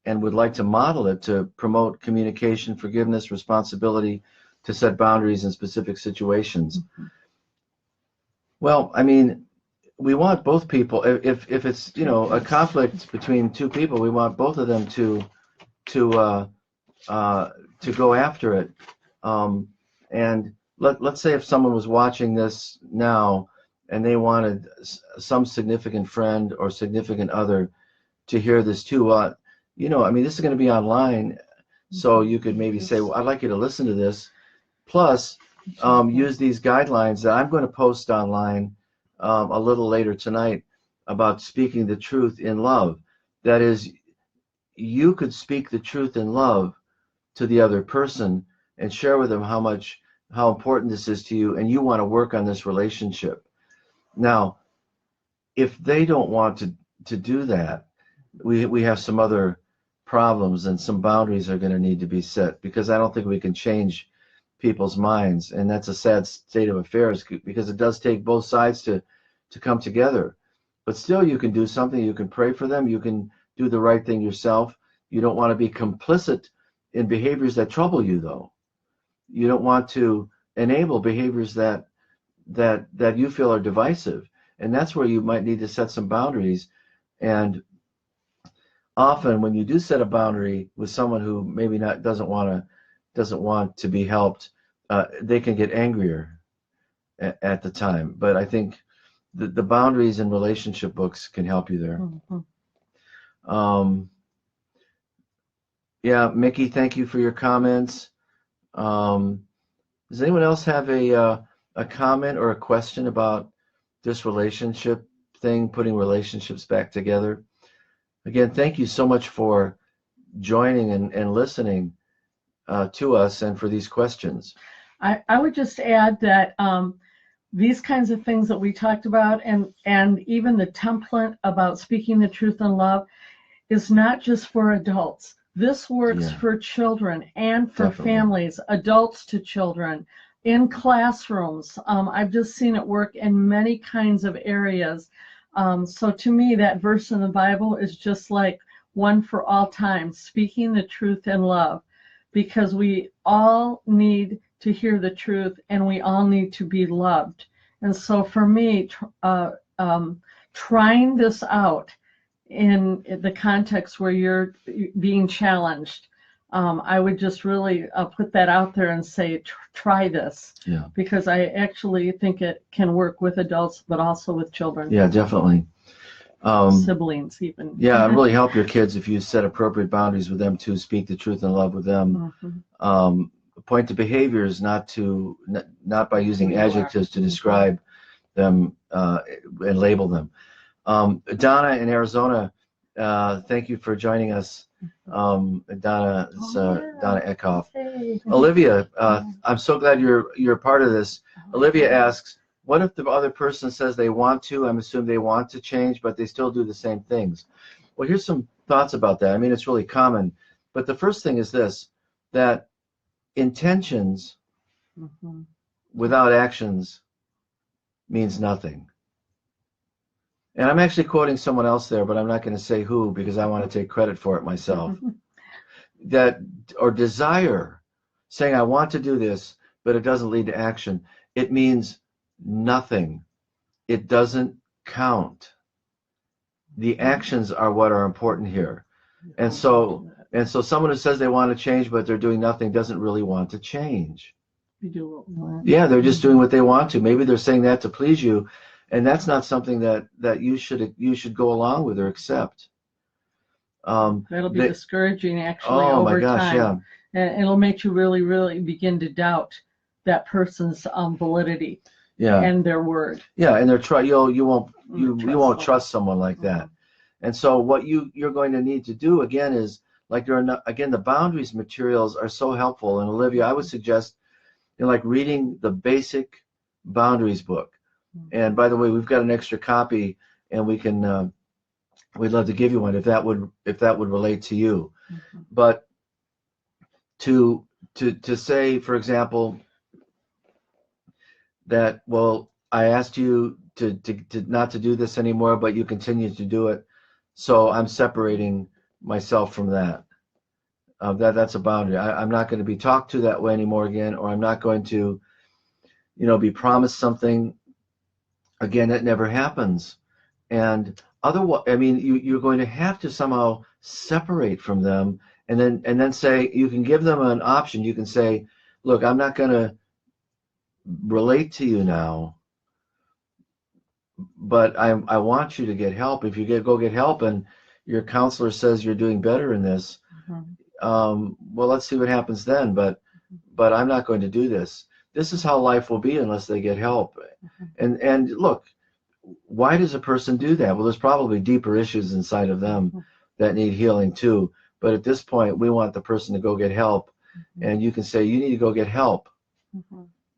and would like to model it to promote communication, forgiveness, responsibility, to set boundaries in specific situations? Well, I mean, we want both people. If it's a conflict between two people, we want both of them to go after it. And let's say if someone was watching this now and they wanted some significant friend or significant other to hear this too. I mean, this is going to be online, so you could maybe say, well, I'd like you to listen to this. Plus, use these guidelines that I'm going to post online a little later tonight about speaking the truth in love. That is, you could speak the truth in love to the other person and share with them how important this is to you, and you want to work on this relationship. Now, if they don't want to do that, we have some other problems, and some boundaries are going to need to be set, because I don't think we can change people's minds, and that's a sad state of affairs, because it does take both sides to come together. But still, you can do something. You can pray for them. You can do the right thing yourself. You don't want to be complicit in behaviors that trouble you, though. You don't want to enable behaviors that you feel are divisive, and that's where you might need to set some boundaries. And often, when you do set a boundary with someone who maybe doesn't want to be helped, they can get angrier at the time. But I think the boundaries in relationship books can help you there. Mm-hmm. Yeah, Mickey, thank you for your comments. Does anyone else have a comment or a question about this relationship thing, putting relationships back together? Again, thank you so much for joining and listening to us, and for these questions. I would just add that these kinds of things that we talked about, and even the template about speaking the truth in love, is not just for adults. This works for children and for families, adults to children, in classrooms. I've just seen it work in many kinds of areas. So to me, that verse in the Bible is just like one for all time, speaking the truth in love, because we all need to hear the truth, and we all need to be loved. And so for me, trying this out in the context where you're being challenged, I would just really put that out there and say, try this. Yeah. Because I actually think it can work with adults, but also with children. Yeah, definitely. Siblings even. Yeah, it really help your kids if you set appropriate boundaries with them to speak the truth in love with them. Mm-hmm. Point to behaviors, not by using adjectives to describe them and label them. Donna in Arizona, thank you for joining us. Donna Eckhoff. Hey. Olivia, I'm so glad you're a part of this. Olivia asks, what if the other person says they want to? I'm assuming they want to change, but they still do the same things. Well, here's some thoughts about that. I mean, it's really common. But the first thing is this, that intentions without actions means nothing. And I'm actually quoting someone else there, but I'm not going to say who, because I want to take credit for it myself. Or desire, saying I want to do this, but it doesn't lead to action. It means nothing. It doesn't count. The actions are what are important here. And so someone who says they want to change, but they're doing nothing, doesn't really want to change. Yeah, they're just doing what they want to. Maybe they're saying that to please you, and that's not something that you should go along with or accept. That'll be discouraging, actually, over time. Oh my gosh, yeah. And it'll make you really, really begin to doubt that person's validity. Yeah. And their word. Yeah, and you won't trust someone like that. And so what you're going to need to do again is, like, the boundaries materials are so helpful. And Olivia, I would suggest like reading the basic boundaries book. And by the way, we've got an extra copy, and we can we'd love to give you one if that would relate to you. Mhm. But to say, for example, that, well, I asked you to not to do this anymore, but you continue to do it, so I'm separating myself from that. That's a boundary. I'm not going to be talked to that way anymore again, or I'm not going to, be promised something again that never happens. And otherwise, I mean, you're going to have to somehow separate from them, and then say, you can give them an option. You can say, look, I'm not going to relate to you now, but I want you to get help. If you go get help and your counselor says you're doing better in this, Mhm. well, let's see what happens then. But I'm not going to do this. This is how life will be unless they get help. And look, why does a person do that? Well, there's probably deeper issues inside of them that need healing too. But at this point, we want the person to go get help. And you can say, you need to go get help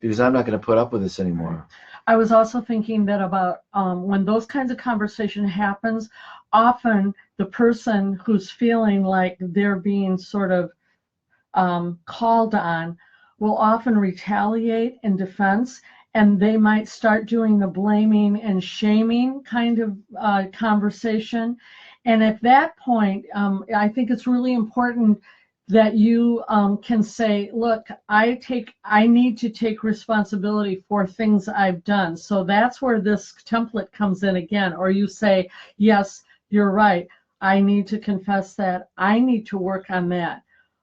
because I'm not going to put up with this anymore. I was also thinking that about when those kinds of conversation happens, often the person who's feeling like they're being sort of called on will often retaliate in defense, and they might start doing the blaming and shaming kind of conversation. And at that point, I think it's really important that you can say, look, I need to take responsibility for things I've done. So that's where this template comes in again. Or you say, yes, you're right. I need to confess that. I need to work on that.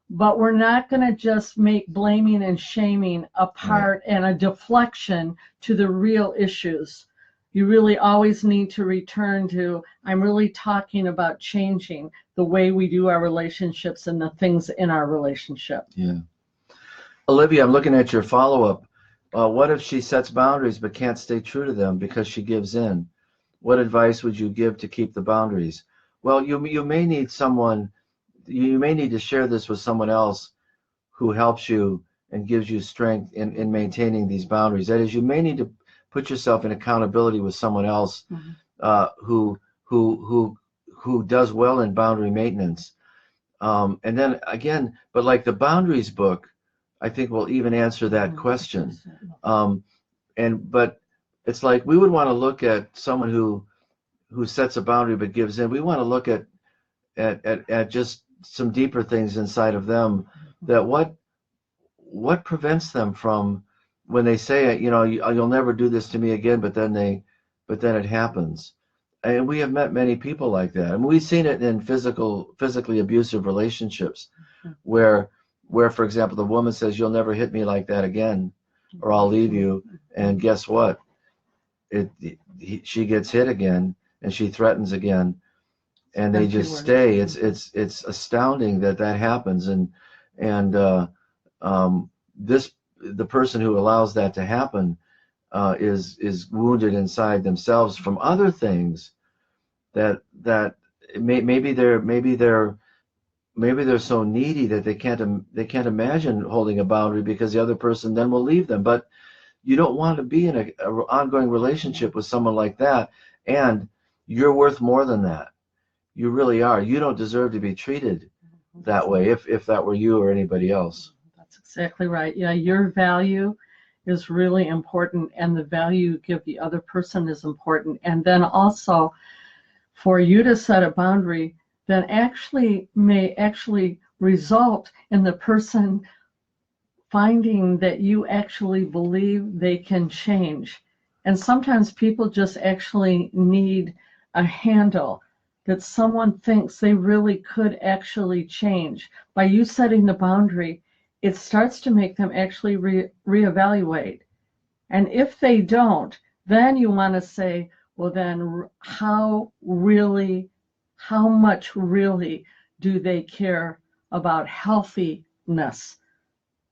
But we're not going to just make blaming and shaming a part and a deflection to the real issues. You really always need to return to, I'm really talking about changing the way we do our relationships and the things in our relationship. Yeah. Olivia, I'm looking at your follow-up. What if she sets boundaries but can't stay true to them because she gives in? What advice would you give to keep the boundaries? Well, you may need someone, you may need to share this with someone else who helps you and gives you strength in maintaining these boundaries. That is, you may need to put yourself in accountability with someone else who does well in boundary maintenance. And then again, but like the boundaries book, I think will even answer that question. But it's like we would want to look at someone who sets a boundary but gives in. We want to look at just some deeper things inside of them, that what prevents them from, when they say, you'll never do this to me again, but then it happens. And we have met many people like that, and we've seen it in physically abusive relationships, where for example the woman says, you'll never hit me like that again, or I'll leave you, and guess what? She gets hit again, and she threatens again, and they just stay. It's astounding that happens, and the person who allows that to happen is wounded inside themselves from other things that maybe they're so needy that they can't imagine holding a boundary, because the other person then will leave them. But you don't want to be in an ongoing relationship with someone like that, and you're worth more than that. You really are. You don't deserve to be treated that way if that were you or anybody else. That's exactly right. Yeah, your value is really important, and the value you give the other person is important. And then also, for you to set a boundary that may actually result in the person finding that you actually believe they can change. And sometimes people just actually need a handle that someone thinks they really could actually change. By you setting the boundary, it starts to make them actually reevaluate. And if they don't, then you want to say, well, then how much really do they care about healthiness?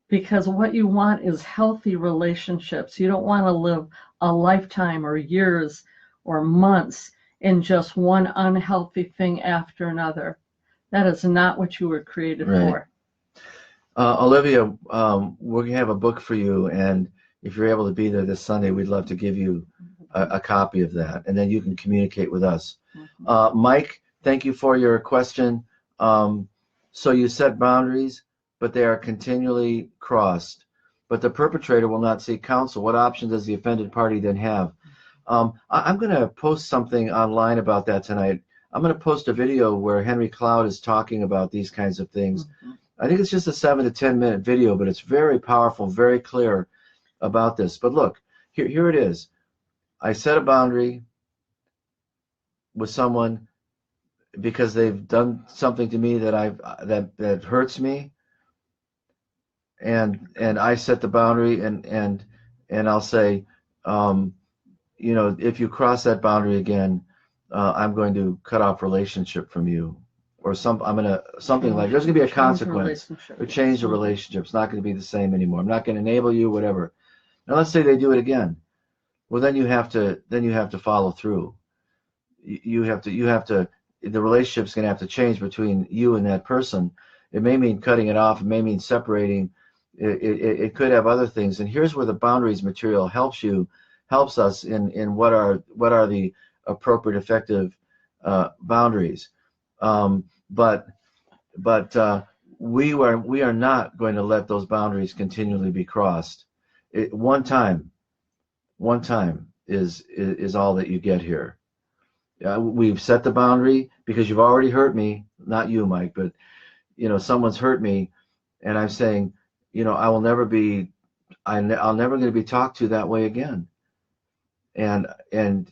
Because what you want is healthy relationships. You don't want to live a lifetime or years or months in just one unhealthy thing after another. That is not what you were created for. Olivia, we're going to have a book for you, and if you're able to be there this Sunday, we'd love to give you a copy of that, and then you can communicate with us. Mike, thank you for your question. So you set boundaries, but they are continually crossed. But the perpetrator will not seek counsel. What option does the offended party then have? I'm going to post something online about that tonight. I'm going to post a video where Henry Cloud is talking about these kinds of things. I think it's just a 7 to 10 minute video, but it's very powerful, very clear about this. But look, here it is. I set a boundary with someone because they've done something to me that hurts me, and I set the boundary, and I'll say, if you cross that boundary again, I'm going to cut off relationship from you, or something like there's going to be a consequence or change the relationship. It's not going to be the same anymore. I'm not going to enable you, whatever. Now let's say they do it again. Well, then you have to follow through. You have to. The relationship's going to have to change between you and that person. It may mean cutting it off. It may mean separating. It could have other things. And here's where the boundaries material helps us in what are the appropriate, effective boundaries. But we are not going to let those boundaries continually be crossed. One time is all that you get here. We've set the boundary because you've already hurt me, not you, Mike, but someone's hurt me, and I'm saying, I'll never going to be talked to that way again. And then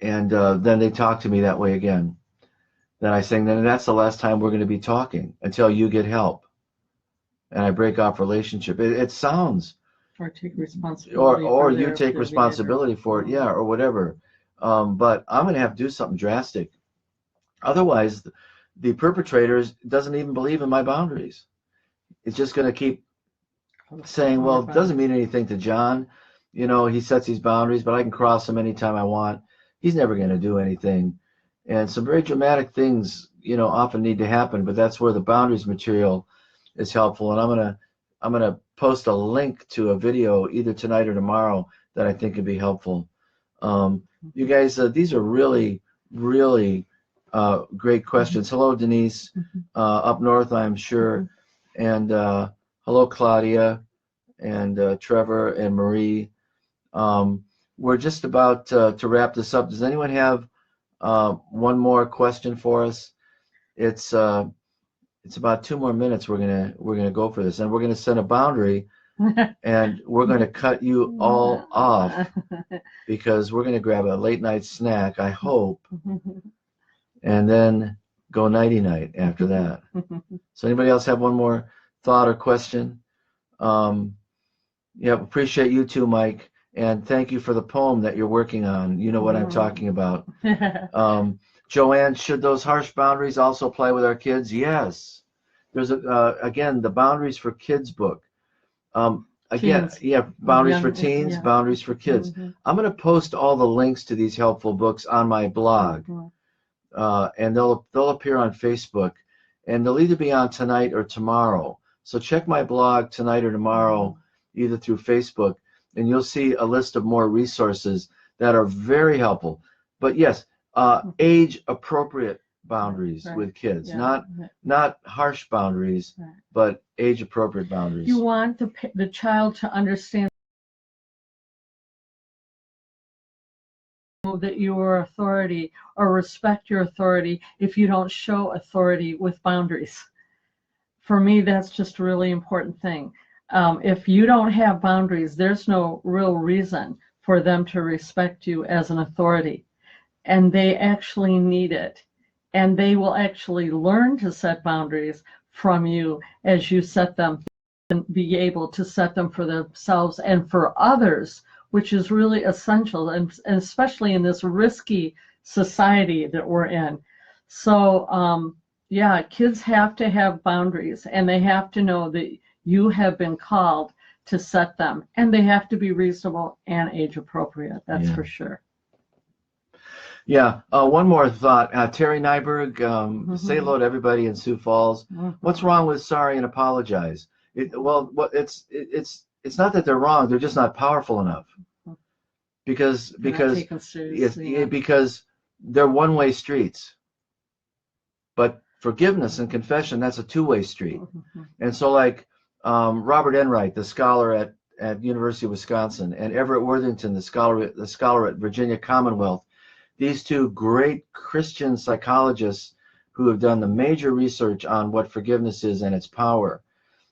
they talk to me that way again. Then I say, then that's the last time we're going to be talking until you get help. And I break off relationship. It sounds. Or take responsibility. Or you take responsibility for it, yeah, or whatever. But I'm going to have to do something drastic. Otherwise, the perpetrator doesn't even believe in my boundaries. It's just going to keep saying, well, it doesn't mean anything to John. He sets these boundaries, but I can cross them anytime I want. He's never going to do anything. And some very dramatic things, often need to happen, but that's where the boundaries material is helpful. And I'm gonna post a link to a video either tonight or tomorrow that I think would be helpful. You guys, these are really, really great questions. Hello, Denise, up north, I'm sure. And hello, Claudia, and Trevor, and Marie. We're just about to wrap this up. Does anyone have one more question for us? It's about 2 more minutes. We're gonna go for this, and we're gonna set a boundary, and we're gonna cut you all off because we're gonna grab a late night snack, I hope, and then go nighty night after that. So anybody else have one more thought or question? Yeah, appreciate you too, Mike. And thank you for the poem that you're working on. You know what I'm talking about. Joanne, should those harsh boundaries also apply with our kids? Yes. There's again, the Boundaries for Kids book. Again, Teens. yeah, boundaries Young, for teens, yeah. boundaries for kids. I'm going to post all the links to these helpful books on my blog, and they'll appear on Facebook, and they'll either be on tonight or tomorrow. So check my blog tonight or tomorrow, either through Facebook, and you'll see a list of more resources that are very helpful. But yes, age-appropriate boundaries with kids, not harsh boundaries, but age-appropriate boundaries. You want the child to understand that you are authority, or respect your authority if you don't show authority with boundaries. For me, that's just a really important thing. If you don't have boundaries, there's no real reason for them to respect you as an authority. And they actually need it. And they will actually learn to set boundaries from you as you set them, and be able to set them for themselves and for others, which is really essential, and especially in this risky society that we're in. So, yeah, kids have to have boundaries, and they have to know that you have been called to set them, and they have to be reasonable and age appropriate. That's for sure. Yeah, one more thought. Terry Nyberg, say hello to everybody in Sioux Falls. What's wrong with sorry and apologize? It's not that they're wrong; they're just not powerful enough. Because they're one-way streets. But forgiveness and confession, that's a two-way street. And so like Robert Enright, the scholar at University of Wisconsin, and Everett Worthington, the scholar at Virginia Commonwealth, these two great Christian psychologists who have done the major research on what forgiveness is and its power,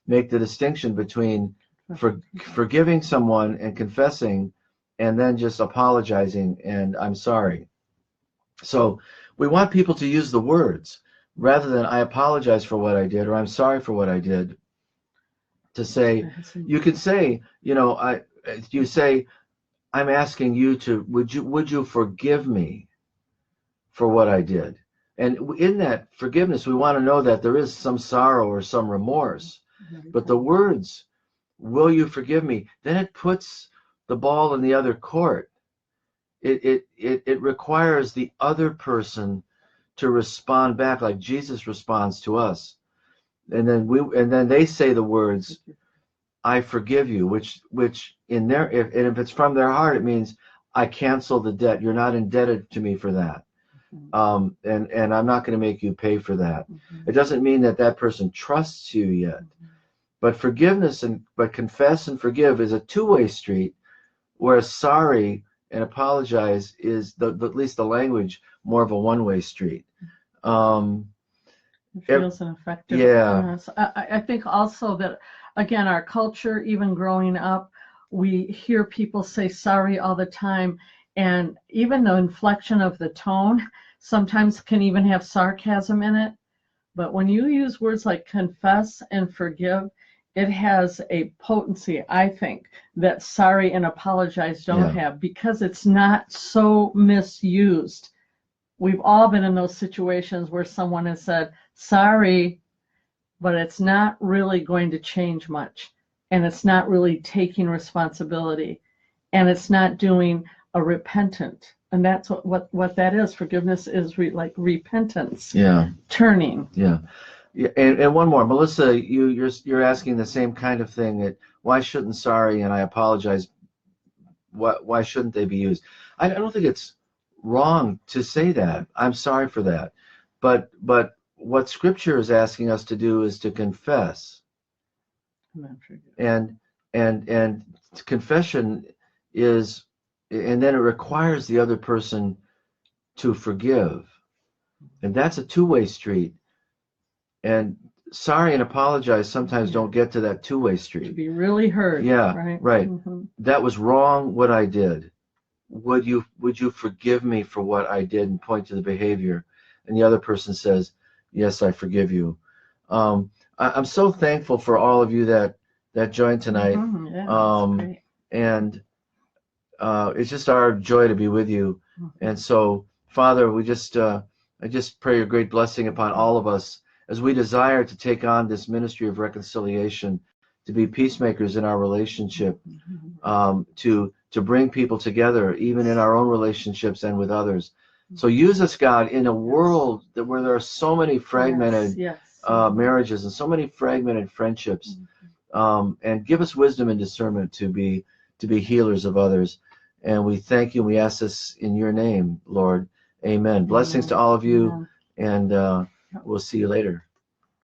make the distinction between forgiving someone and confessing and then just apologizing and I'm sorry. So we want people to use the words rather than I apologize for what I did or I'm sorry for what I did. To say, you can say, you say, I'm asking you to, would you forgive me for what I did? And in that forgiveness, we want to know that there is some sorrow or some remorse. But the words, will you forgive me? Then it puts the ball in the other court. It requires the other person to respond back like Jesus responds to us. And then they say the words, I forgive you, which in their, if it's from their heart, it means I cancel the debt. You're not indebted to me for that. And I'm not going to make you pay for that. It doesn't mean that person trusts you yet. But forgiveness but confess and forgive is a two-way street, whereas sorry and apologize is at least the language, more of a one-way street. It feels ineffective. Yeah. I think also that, again, our culture, even growing up, we hear people say sorry all the time, and even the inflection of the tone sometimes can even have sarcasm in it. But when you use words like confess and forgive, it has a potency, I think, that sorry and apologize don't have, because it's not so misused. We've all been in those situations where someone has said, sorry, but it's not really going to change much. And it's not really taking responsibility. And it's not doing a repentant. And that's what that is. Forgiveness is like repentance. Yeah. Turning. Yeah. And one more, Melissa, you're asking the same kind of thing. That why shouldn't sorry and I apologize? Why shouldn't they be used? I don't think it's wrong to say that. I'm sorry for that. But what Scripture is asking us to do is to confess. And confession is, and then it requires the other person to forgive. And that's a two-way street. And sorry and apologize sometimes don't get to that two-way street. To be really heard. Yeah, right. That was wrong what I did. Would you forgive me for what I did, and point to the behavior? And the other person says, yes, I forgive you. I'm so thankful for all of you that joined tonight. Great. And it's just our joy to be with you. And so, Father, I just pray your great blessing upon all of us as we desire to take on this ministry of reconciliation, to be peacemakers in our relationship, to bring people together, even in our own relationships and with others. So use us, God, in a world where there are so many fragmented marriages and so many fragmented friendships, and give us wisdom and discernment to be healers of others. And we thank you. We ask this in your name, Lord. Amen. Blessings to all of you, and we'll see you later.